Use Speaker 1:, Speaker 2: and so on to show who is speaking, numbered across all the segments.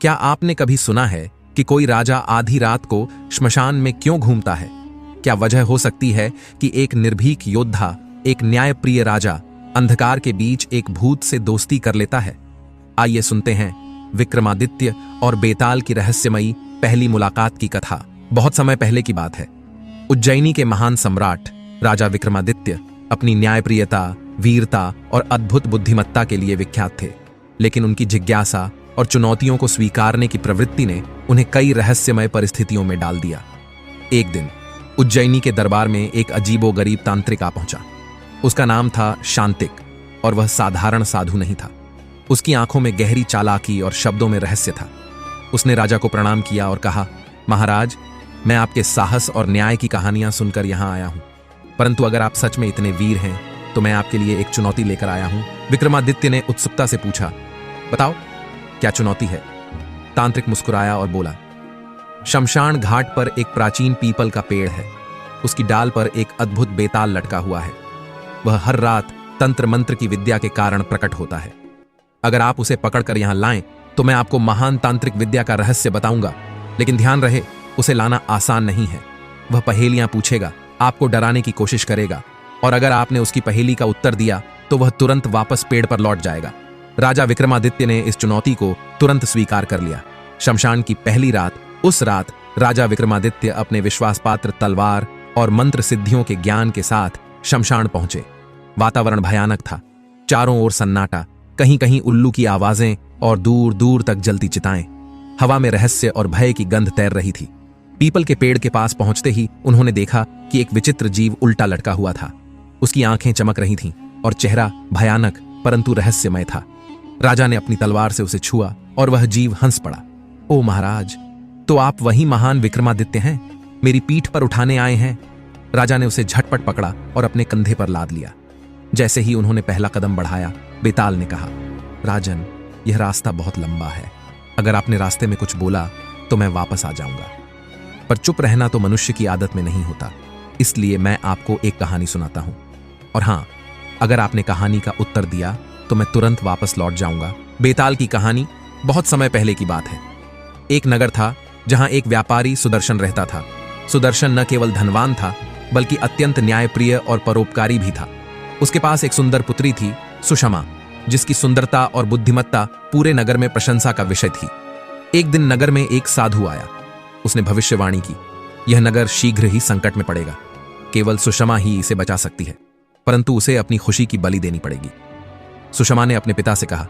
Speaker 1: क्या आपने कभी सुना है कि कोई राजा आधी रात को श्मशान में क्यों घूमता है? क्या वजह हो सकती है कि एक निर्भीक योद्धा, एक न्यायप्रिय राजा अंधकार के बीच एक भूत से दोस्ती कर लेता है? आइए सुनते हैं विक्रमादित्य और बेताल की रहस्यमयी पहली मुलाकात की कथा। बहुत समय पहले की बात है। उज्जैनी के महान सम्राट राजा विक्रमादित्य अपनी न्यायप्रियता, वीरता और अद्भुत बुद्धिमत्ता के लिए विख्यात थे, लेकिन उनकी जिज्ञासा और चुनौतियों को स्वीकारने की प्रवृत्ति ने उन्हें कई रहस्यमय परिस्थितियों में डाल दिया। एक दिन उज्जैनी के दरबार में एक अजीबोगरीब तांत्रिक आ पहुंचा। उसका नाम था शांतिक और वह साधारण साधु नहीं था। उसकी आंखों में गहरी चालाकी और शब्दों में रहस्य था। उसने राजा को प्रणाम किया और कहा, महाराज, मैं आपके साहस और न्याय की कहानियां सुनकर यहां आया हूं, परंतु अगर आप सच में इतने वीर हैं तो मैं आपके लिए एक चुनौती लेकर आया हूं। विक्रमादित्य ने उत्सुकता से पूछा, बताओ क्या चुनौती है? तांत्रिक मुस्कुराया और बोला, शमशान घाट पर एक प्राचीन पीपल का पेड़ है। उसकी डाल पर एक अद्भुत बेताल लटका हुआ है। वह हर रात तंत्र मंत्र की विद्या के कारण प्रकट होता है। अगर आप उसे पकड़कर यहां लाएं तो मैं आपको महान तांत्रिक विद्या का रहस्य बताऊंगा, लेकिन ध्यान रहे, उसे लाना आसान नहीं है। वह पहेलियां पूछेगा, आपको डराने की कोशिश करेगा, और अगर आपने उसकी पहेली का उत्तर दिया तो वह तुरंत वापस पेड़ पर लौट जाएगा। राजा विक्रमादित्य ने इस चुनौती को तुरंत स्वीकार कर लिया। शमशान की पहली रात, उस रात राजा विक्रमादित्य अपने विश्वासपात्र तलवार और मंत्र सिद्धियों के ज्ञान के साथ शमशान पहुंचे। वातावरण भयानक था। चारों ओर सन्नाटा, कहीं कहीं उल्लू की आवाजें और दूर दूर तक जलती चिताएं। हवा में रहस्य और भय की गंध तैर रही थी। पीपल के पेड़ के पास पहुंचते ही उन्होंने देखा कि एक विचित्र जीव उल्टा लटका हुआ था। उसकी आंखें चमक रही थीं और चेहरा भयानक परंतु रहस्यमय था। राजा ने अपनी तलवार से उसे छुआ और वह जीव हंस पड़ा। ओ महाराज, तो आप वही महान विक्रमादित्य हैं, मेरी पीठ पर उठाने आए हैं। राजा ने उसे झटपट पकड़ा और अपने कंधे पर लाद लिया। जैसे ही उन्होंने पहला कदम बढ़ाया, बेताल ने कहा, राजन, यह रास्ता बहुत लंबा है। अगर आपने रास्ते में कुछ बोला तो मैं वापस आ जाऊंगा, पर चुप रहना तो मनुष्य की आदत में नहीं होता, इसलिए मैं आपको एक कहानी सुनाता हूं। और हां, अगर आपने कहानी का उत्तर दिया तो मैं तुरंत वापस लौट जाऊंगा। बेताल की कहानी बहुत समय पहले की बात है। एक नगर था जहां एक व्यापारी सुदर्शन रहता था। सुदर्शन न केवल धनवान था बल्कि अत्यंत न्यायप्रिय और परोपकारी भी था। उसके पास एक सुंदर पुत्री थी, सुषमा, जिसकी सुंदरता और बुद्धिमत्ता पूरे नगर में प्रशंसा का विषय थी। एक दिन नगर में एक साधु आया। उसने भविष्यवाणी की, यह नगर शीघ्र ही संकट में पड़ेगा। केवल सुषमा ही इसे बचा सकती है, परंतु उसे अपनी खुशी की बलि देनी पड़ेगी। सुषमा ने अपने पिता से कहा,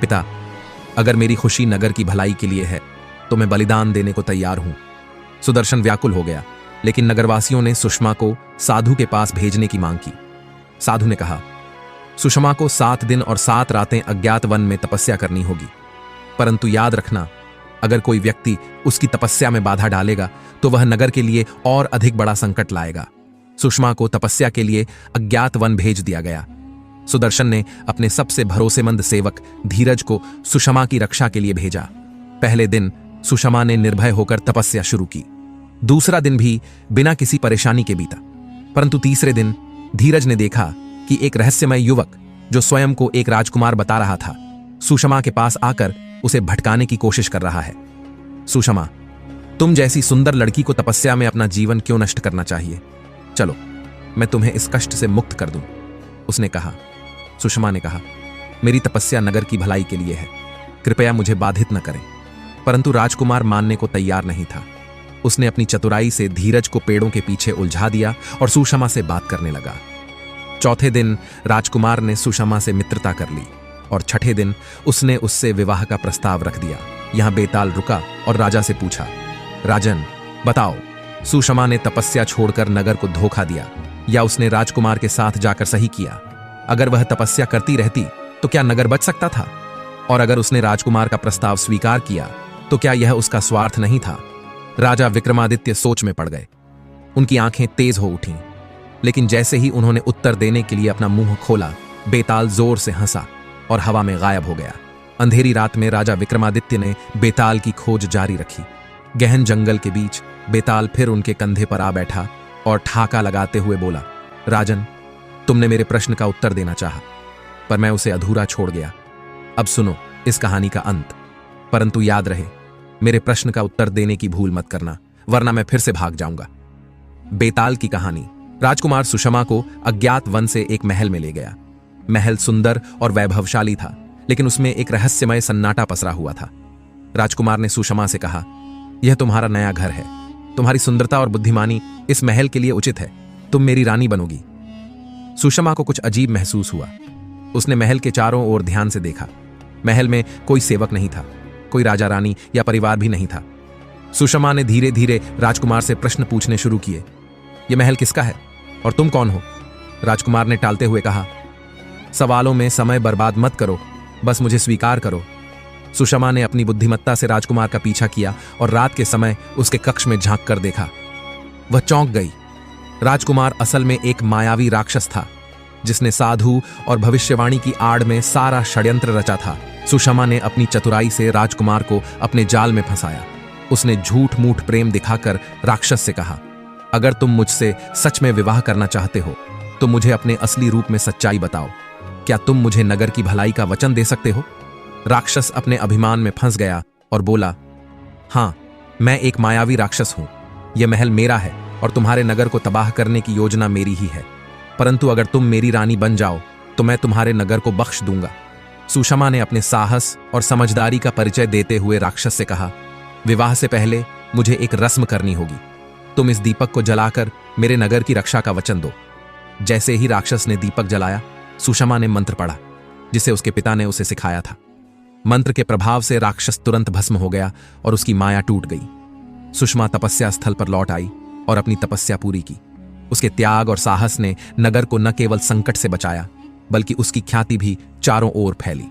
Speaker 1: पिता, अगर मेरी खुशी नगर की भलाई के लिए है तो मैं बलिदान देने को तैयार हूं। सुदर्शन व्याकुल हो गया, लेकिन नगरवासियों ने सुषमा को साधु के पास भेजने की मांग की। साधु ने कहा, सुषमा को 7 दिन और 7 रातें अज्ञात वन में तपस्या करनी होगी, परंतु याद रखना, अगर कोई व्यक्ति उसकी तपस्या में बाधा डालेगा तो वह नगर के लिए और अधिक बड़ा संकट लाएगा। सुषमा को तपस्या के लिए अज्ञात वन भेज दिया गया। सुदर्शन ने अपने सबसे भरोसेमंद सेवक धीरज को सुषमा की रक्षा के लिए भेजा। पहले दिन सुषमा ने निर्भय होकर तपस्या शुरू की। दूसरा दिन भी बिना किसी परेशानी के बीता, परंतु तीसरे दिन धीरज ने देखा कि एक रहस्यमय युवक, जो स्वयं को एक राजकुमार बता रहा था, सुषमा के पास आकर उसे भटकाने की कोशिश कर रहा है। सुषमा, तुम जैसी सुंदर लड़की को तपस्या में अपना जीवन क्यों नष्ट करना चाहिए? चलो, मैं तुम्हें इस कष्ट से मुक्त कर दूं, उसने कहा। सुषमा ने कहा, मेरी तपस्या नगर की भलाई के लिए है, कृपया मुझे बाधित न करें। परंतु राजकुमार मानने को तैयार नहीं था। उसने अपनी चतुराई से धीरज को पेड़ों के पीछे उलझा दिया और सुषमा से बात करने लगा। चौथे दिन राजकुमार ने सुषमा से मित्रता कर ली और छठे दिन उसने उससे विवाह का प्रस्ताव रख दिया। यहां बेताल रुका और राजा से पूछा, राजन, बताओ, सुषमा ने तपस्या छोड़कर नगर को धोखा दिया या उसने राजकुमार के साथ जाकर सही किया? अगर वह तपस्या करती रहती तो क्या नगर बच सकता था? और अगर उसने राजकुमार का प्रस्ताव स्वीकार किया तो क्या यह उसका स्वार्थ नहीं था? राजा विक्रमादित्य सोच में पड़ गए। उनकी आंखें तेज हो उठीं, लेकिन जैसे ही उन्होंने उत्तर देने के लिए अपना मुंह खोला, बेताल जोर से हंसा और हवा में गायब हो गया। अंधेरी रात में राजा विक्रमादित्य ने बेताल की खोज जारी रखी। गहन जंगल के बीच बेताल फिर उनके कंधे पर आ बैठा और ठाका लगाते हुए बोला, राजन, तुमने मेरे प्रश्न का उत्तर देना चाहा, पर मैं उसे अधूरा छोड़ गया। अब सुनो इस कहानी का अंत। परंतु याद रहे, मेरे प्रश्न का उत्तर देने की भूल मत करना, वरना मैं फिर से भाग जाऊंगा। बेताल की कहानी। राजकुमार सुषमा को अज्ञात वन से एक महल में ले गया। महल सुंदर और वैभवशाली था, लेकिन उसमें एक रहस्यमय सन्नाटा पसरा हुआ था। राजकुमार ने सुषमा से कहा, यह तुम्हारा नया घर है। तुम्हारी सुंदरता और बुद्धिमानी इस महल के लिए उचित है। तुम मेरी रानी बनोगी। सुषमा को कुछ अजीब महसूस हुआ। उसने महल के चारों ओर ध्यान से देखा। महल में कोई सेवक नहीं था, कोई राजा रानी या परिवार भी नहीं था। सुषमा ने धीरे धीरे राजकुमार से प्रश्न पूछने शुरू किए। यह महल किसका है और तुम कौन हो? राजकुमार ने टालते हुए कहा, सवालों में समय बर्बाद मत करो, बस मुझे स्वीकार करो। सुषमा ने अपनी बुद्धिमत्ता से राजकुमार का पीछा किया और रात के समय उसके कक्ष में झांक कर देखा। वह चौंक गई। राजकुमार असल में एक मायावी राक्षस था, जिसने साधु और भविष्यवाणी की आड़ में सारा षड्यंत्र रचा था। सुषमा ने अपनी चतुराई से राजकुमार को अपने जाल में फंसाया। उसने झूठ मूठ प्रेम दिखाकर राक्षस से कहा, अगर तुम मुझसे सच में विवाह करना चाहते हो तो मुझे अपने असली रूप में सच्चाई बताओ। क्या तुम मुझे नगर की भलाई का वचन दे सकते हो? राक्षस अपने अभिमान में फंस गया और बोला, हाँ, मैं एक मायावी राक्षस हूं। यह महल मेरा है और तुम्हारे नगर को तबाह करने की योजना मेरी ही है, परंतु अगर तुम मेरी रानी बन जाओ तो मैं तुम्हारे नगर को बख्श दूंगा। सुषमा ने अपने साहस और समझदारी का परिचय देते हुए राक्षस से कहा, विवाह से पहले मुझे एक रस्म करनी होगी। तुम इस दीपक को जलाकर मेरे नगर की रक्षा का वचन दो। जैसे ही राक्षस ने दीपक जलाया, सुषमा ने मंत्र पढ़ा, जिसे उसके पिता ने उसे सिखाया था। मंत्र के प्रभाव से राक्षस तुरंत भस्म हो गया और उसकी माया टूट गई। सुषमा तपस्या स्थल पर लौट आई और अपनी तपस्या पूरी की। उसके त्याग और साहस ने नगर को न केवल संकट से बचाया, बल्कि उसकी ख्याति भी चारों ओर फैली।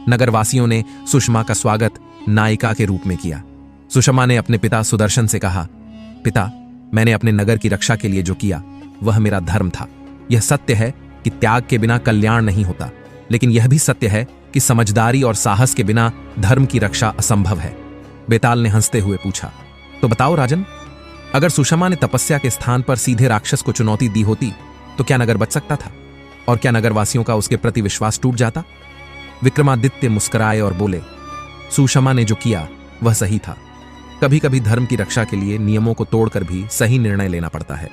Speaker 1: नगरवासियों ने सुषमा का स्वागत नायिका के रूप में किया। सुषमा ने अपने पिता सुदर्शन से कहा, पिता, मैंने अपने नगर की रक्षा के लिए जो किया वह मेरा धर्म था। यह सत्य है कि त्याग के बिना कल्याण नहीं होता, लेकिन यह भी सत्य है कि समझदारी और साहस के बिना धर्म की रक्षा असंभव है। बेताल ने हंसते हुए पूछा, तो बताओ राजन, अगर सुषमा ने तपस्या के स्थान पर सीधे राक्षस को चुनौती दी होती तो क्या नगर बच सकता था? और क्या नगरवासियों का उसके प्रति विश्वास टूट जाता? विक्रमादित्य मुस्कुराए और बोले, सुषमा ने जो किया वह सही था। कभी कभी धर्म की रक्षा के लिए नियमों को तोड़कर भी सही निर्णय लेना पड़ता है।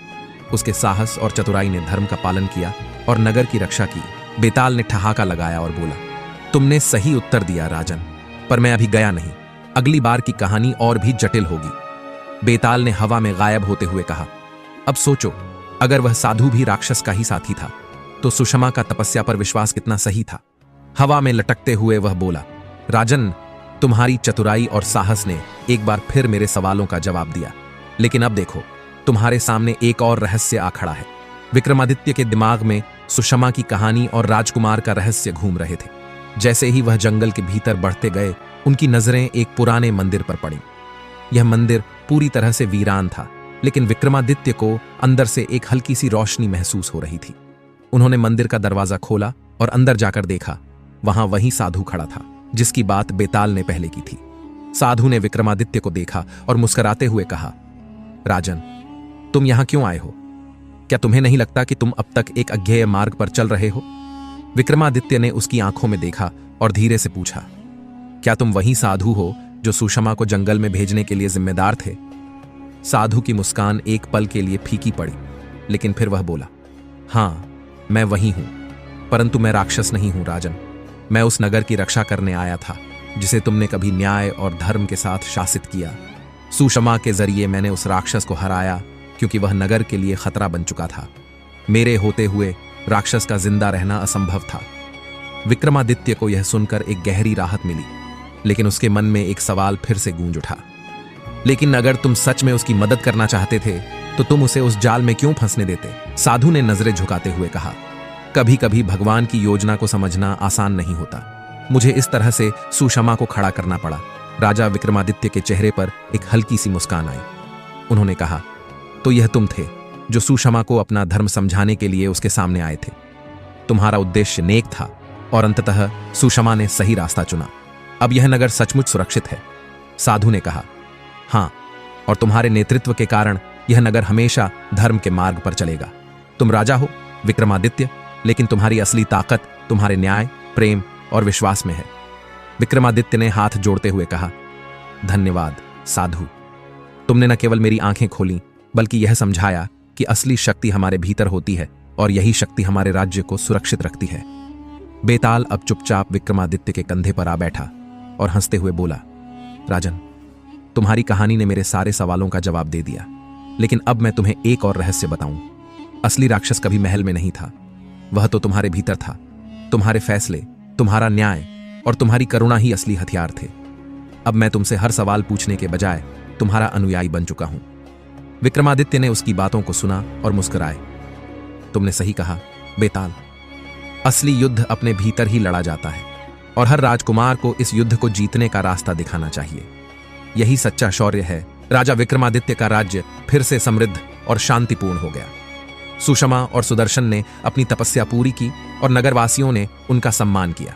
Speaker 1: उसके साहस और चतुराई ने धर्म का पालन किया और नगर की रक्षा की। बेताल ने ठहाका लगाया और बोला, तुमने सही उत्तर दिया राजन, पर मैं अभी गया नहीं। अगली बार की कहानी और भी जटिल होगी। बेताल ने हवा में गायब होते हुए कहा, अब सोचो, अगर वह साधु भी राक्षस का ही साथी था तो सुषमा का तपस्या पर विश्वास कितना सही था। हवा में लटकते हुए वह बोला, राजन, तुम्हारी चतुराई और साहस ने एक बार फिर मेरे सवालों का जवाब दिया, लेकिन अब देखो, तुम्हारे सामने एक और रहस्य आ खड़ा है। विक्रमादित्य के दिमाग में सुषमा की कहानी और राजकुमार का रहस्य घूम रहे थे। जैसे ही वह जंगल के भीतर बढ़ते गए, उनकी नजरें एक पुराने मंदिर पर पड़ी। यह मंदिर पूरी तरह से वीरान था, लेकिन विक्रमादित्य को अंदर से एक हल्की सी रोशनी महसूस हो रही थी। उन्होंने मंदिर का दरवाजा खोला और अंदर जाकर देखा। वहां वही साधु खड़ा था जिसकी बात बेताल ने पहले की थी। साधु ने विक्रमादित्य को देखा और मुस्कुराते हुए कहा, राजन, तुम यहां क्यों आए हो? क्या तुम्हें नहीं लगता कि तुम अब तक एक अज्ञेय मार्ग पर चल रहे हो? विक्रमादित्य ने उसकी आंखों में देखा और धीरे से पूछा, क्या तुम वही साधु हो जो सुषमा को जंगल में भेजने के लिए जिम्मेदार थे? साधु की मुस्कान एक पल के लिए फीकी पड़ी, लेकिन फिर वह बोला, हां, मैं वही हूं, परंतु मैं राक्षस नहीं हूं राजन। मैं उस नगर की रक्षा करने आया था जिसे तुमने कभी न्याय और धर्म के साथ शासित किया। सुषमा के जरिए मैंने उस राक्षस को हराया क्योंकि वह नगर के लिए खतरा बन चुका था। मेरे होते हुए राक्षस का जिंदा रहना असंभव था। विक्रमादित्य को यह सुनकर एक गहरी राहत मिली, लेकिन उसके मन में एक सवाल फिर से गूंज उठा, लेकिन अगर तुम सच में उसकी मदद करना चाहते थे तो तुम उसे उस जाल में क्यों फंसने देते? साधु ने नजरें झुकाते हुए कहा, कभी कभी भगवान की योजना को समझना आसान नहीं होता। मुझे इस तरह से सुषमा को खड़ा करना पड़ा। राजा विक्रमादित्य के चेहरे पर एक हल्की सी मुस्कान आई। उन्होंने कहा, तो यह तुम थे जो सुषमा को अपना धर्म समझाने के लिए उसके सामने आए थे। तुम्हारा उद्देश्य नेक था और अंततः सुषमा ने सही रास्ता चुना। अब यह नगर सचमुच सुरक्षित है। साधु ने कहा, हां, और तुम्हारे नेतृत्व के कारण यह नगर हमेशा धर्म के मार्ग पर चलेगा। तुम राजा हो विक्रमादित्य, लेकिन तुम्हारी असली ताकत तुम्हारे न्याय, प्रेम और विश्वास में है। विक्रमादित्य ने हाथ जोड़ते हुए कहा, धन्यवाद साधु। तुमने न केवल मेरी आंखें खोली बल्कि यह समझाया कि असली शक्ति हमारे भीतर होती है और यही शक्ति हमारे राज्य को सुरक्षित रखती है। बेताल अब चुपचाप विक्रमादित्य के कंधे पर आ बैठा और हंसते हुए बोला, राजन, तुम्हारी कहानी ने मेरे सारे सवालों का जवाब दे दिया, लेकिन अब मैं तुम्हें एक और रहस्य बताऊं। असली राक्षस कभी महल में नहीं था, वह तो तुम्हारे भीतर था। तुम्हारे फैसले, तुम्हारा न्याय और तुम्हारी करुणा ही असली हथियार थे। अब मैं तुमसे हर सवाल पूछने के बजाय तुम्हारा अनुयायी बन चुका हूं। विक्रमादित्य ने उसकी बातों को सुना और मुस्कुराए। तुमने सही कहा बेताल, असली युद्ध अपने भीतर ही लड़ा जाता है और हर राजकुमार को इस युद्ध को जीतने का रास्ता दिखाना चाहिए। यही सच्चा शौर्य है। राजा विक्रमादित्य का राज्य फिर से समृद्ध और शांतिपूर्ण हो गया। सुषमा और सुदर्शन ने अपनी तपस्या पूरी की और नगरवासियों ने उनका सम्मान किया।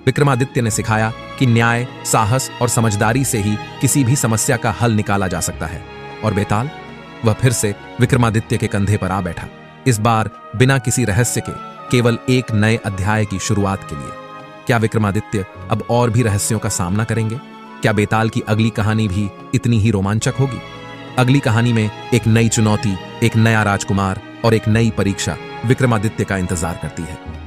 Speaker 1: विक्रमादित्य ने सिखाया कि न्याय, साहस और समझदारी से ही किसी भी समस्या का हल निकाला जा सकता है। और बेताल, वह फिर से विक्रमादित्य के कंधे पर आ बैठा, इस बार बिना किसी रहस्य के, केवल एक नए अध्याय की शुरुआत के लिए। क्या विक्रमादित्य अब और भी रहस्यों का सामना करेंगे? क्या बेताल की अगली कहानी भी इतनी ही रोमांचक होगी? अगली कहानी में एक नई चुनौती, एक नया राजकुमार और एक नई परीक्षा विक्रमादित्य का इंतजार करती है।